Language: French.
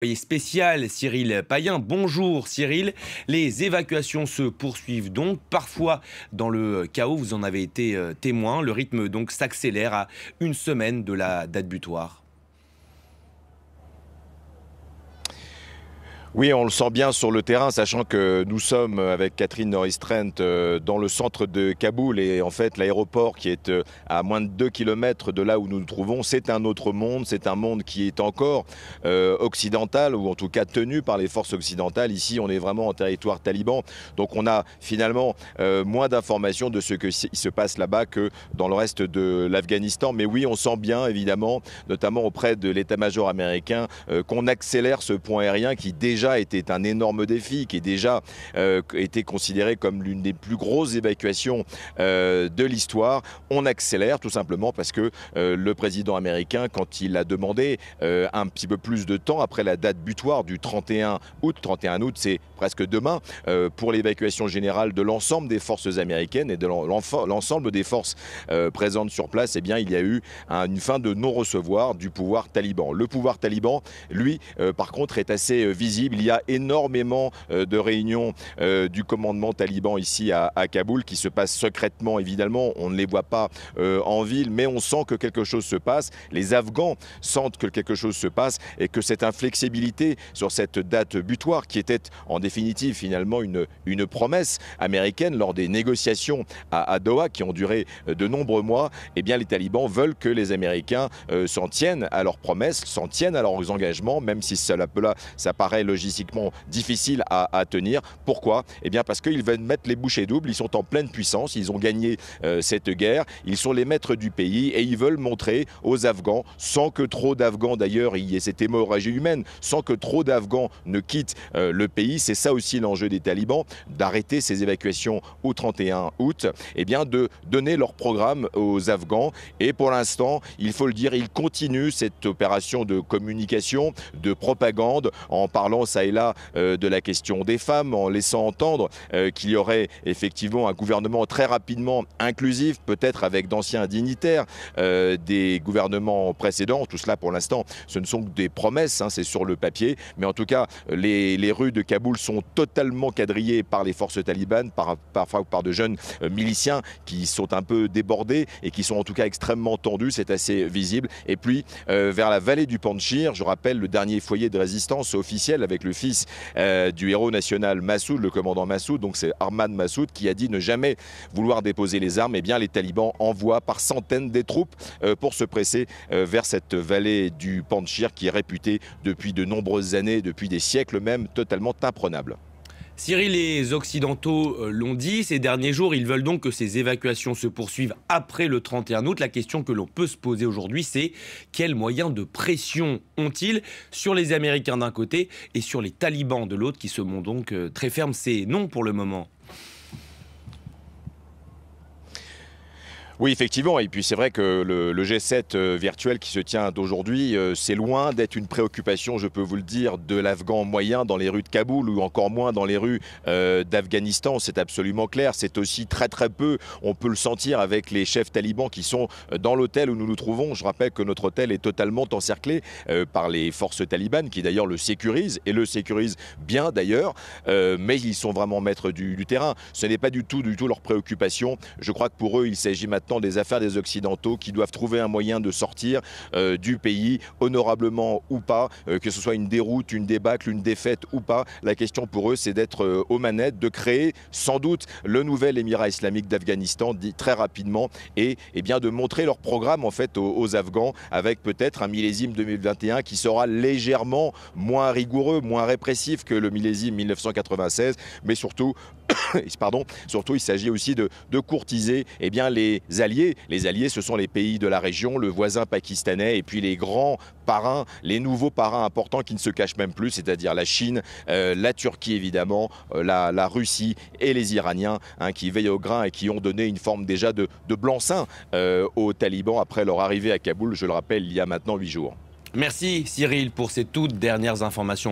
Envoyé spécial Cyril Payen. Bonjour Cyril. Les évacuations se poursuivent donc, parfois dans le chaos, vous en avez été témoin. Le rythme donc s'accélère à une semaine de la date butoir. Oui, on le sent bien sur le terrain, sachant que nous sommes avec Catherine Norris-Trent dans le centre de Kaboul et en fait l'aéroport qui est à moins de 2 km de là où nous nous trouvons, c'est un autre monde, c'est un monde qui est encore occidental ou en tout cas tenu par les forces occidentales. Ici, on est vraiment en territoire taliban, donc on a finalement moins d'informations de ce qui se passe là-bas que dans le reste de l'Afghanistan. Mais oui, on sent bien évidemment, notamment auprès de l'état-major américain, qu'on accélère ce pont aérien qui déjà était un énorme défi, qui est déjà été considéré comme l'une des plus grosses évacuations de l'histoire. On accélère tout simplement parce que le président américain, quand il a demandé un petit peu plus de temps après la date butoir du 31 août, 31 août c'est presque demain, pour l'évacuation générale de l'ensemble des forces américaines et de l'ensemble des forces présentes sur place, eh bien il y a eu une fin de non-recevoir du pouvoir taliban. Le pouvoir taliban, lui, par contre, est assez visible. Il y a énormément de réunions du commandement taliban ici à Kaboul qui se passent secrètement, évidemment. On ne les voit pas en ville, mais on sent que quelque chose se passe. Les Afghans sentent que quelque chose se passe et que cette inflexibilité sur cette date butoir, qui était en définitive finalement une promesse américaine lors des négociations à Doha qui ont duré de nombreux mois, eh bien les talibans veulent que les Américains s'en tiennent à leurs promesses, s'en tiennent à leurs engagements, même si ça paraît logistiquement difficile à tenir. Pourquoi? Eh bien parce qu'ils veulent mettre les bouchées doubles, ils sont en pleine puissance, ils ont gagné cette guerre, ils sont les maîtres du pays et ils veulent montrer aux Afghans, sans que trop d'Afghans d'ailleurs il y ait cette hémorragie humaine, sans que trop d'Afghans ne quittent le pays, c'est ça aussi l'enjeu des talibans, d'arrêter ces évacuations au 31 août, eh bien de donner leur programme aux Afghans et pour l'instant, il faut le dire, ils continuent cette opération de communication, de propagande en parlant ça et là de la question des femmes, en laissant entendre qu'il y aurait effectivement un gouvernement très rapidement inclusif, peut-être avec d'anciens dignitaires des gouvernements précédents. Tout cela pour l'instant, ce ne sont que des promesses, hein, c'est sur le papier, mais en tout cas, les rues de Kaboul sont totalement quadrillées par les forces talibanes, parfois par de jeunes miliciens qui sont un peu débordés et qui sont en tout cas extrêmement tendus, c'est assez visible. Et puis, vers la vallée du Panjshir, je rappelle le dernier foyer de résistance officiel avec le fils du héros national Massoud, le commandant Massoud, donc c'est Ahmad Massoud qui a dit ne jamais vouloir déposer les armes. Eh bien les talibans envoient par centaines des troupes pour se presser vers cette vallée du Panjshir qui est réputée depuis de nombreuses années, depuis des siècles même, totalement imprenable. Cyril, les Occidentaux l'ont dit, ces derniers jours, ils veulent donc que ces évacuations se poursuivent après le 31 août. La question que l'on peut se poser aujourd'hui, c'est quels moyens de pression ont-ils sur les Américains d'un côté et sur les talibans de l'autre qui se montrent donc très fermes? C'est non pour le moment. Oui, effectivement. Et puis c'est vrai que le G7 virtuel qui se tient aujourd'hui, c'est loin d'être une préoccupation, je peux vous le dire, de l'Afghan moyen dans les rues de Kaboul ou encore moins dans les rues d'Afghanistan. C'est absolument clair. C'est aussi très très peu, on peut le sentir avec les chefs talibans qui sont dans l'hôtel où nous nous trouvons. Je rappelle que notre hôtel est totalement encerclé par les forces talibanes qui d'ailleurs le sécurisent et le sécurisent bien d'ailleurs. Mais ils sont vraiment maîtres du terrain. Ce n'est pas du tout leur préoccupation. Je crois que pour eux, il s'agit maintenant des affaires des Occidentaux qui doivent trouver un moyen de sortir du pays, honorablement ou pas, que ce soit une déroute, une débâcle, une défaite ou pas. La question pour eux, c'est d'être aux manettes, de créer sans doute le nouvel Émirat islamique d'Afghanistan, dit très rapidement, et bien de montrer leur programme en fait aux Afghans, avec peut-être un millésime 2021 qui sera légèrement moins rigoureux, moins répressif que le millésime 1996, mais surtout, surtout il s'agit aussi de courtiser les alliés. Les alliés, ce sont les pays de la région, le voisin pakistanais et puis les grands parrains, les nouveaux parrains importants qui ne se cachent même plus, c'est-à-dire la Chine, la Turquie évidemment, la Russie et les Iraniens qui veillent au grain et qui ont donné une forme déjà de blanc-seing aux talibans après leur arrivée à Kaboul, je le rappelle, il y a maintenant 8 jours. Merci Cyril pour ces toutes dernières informations.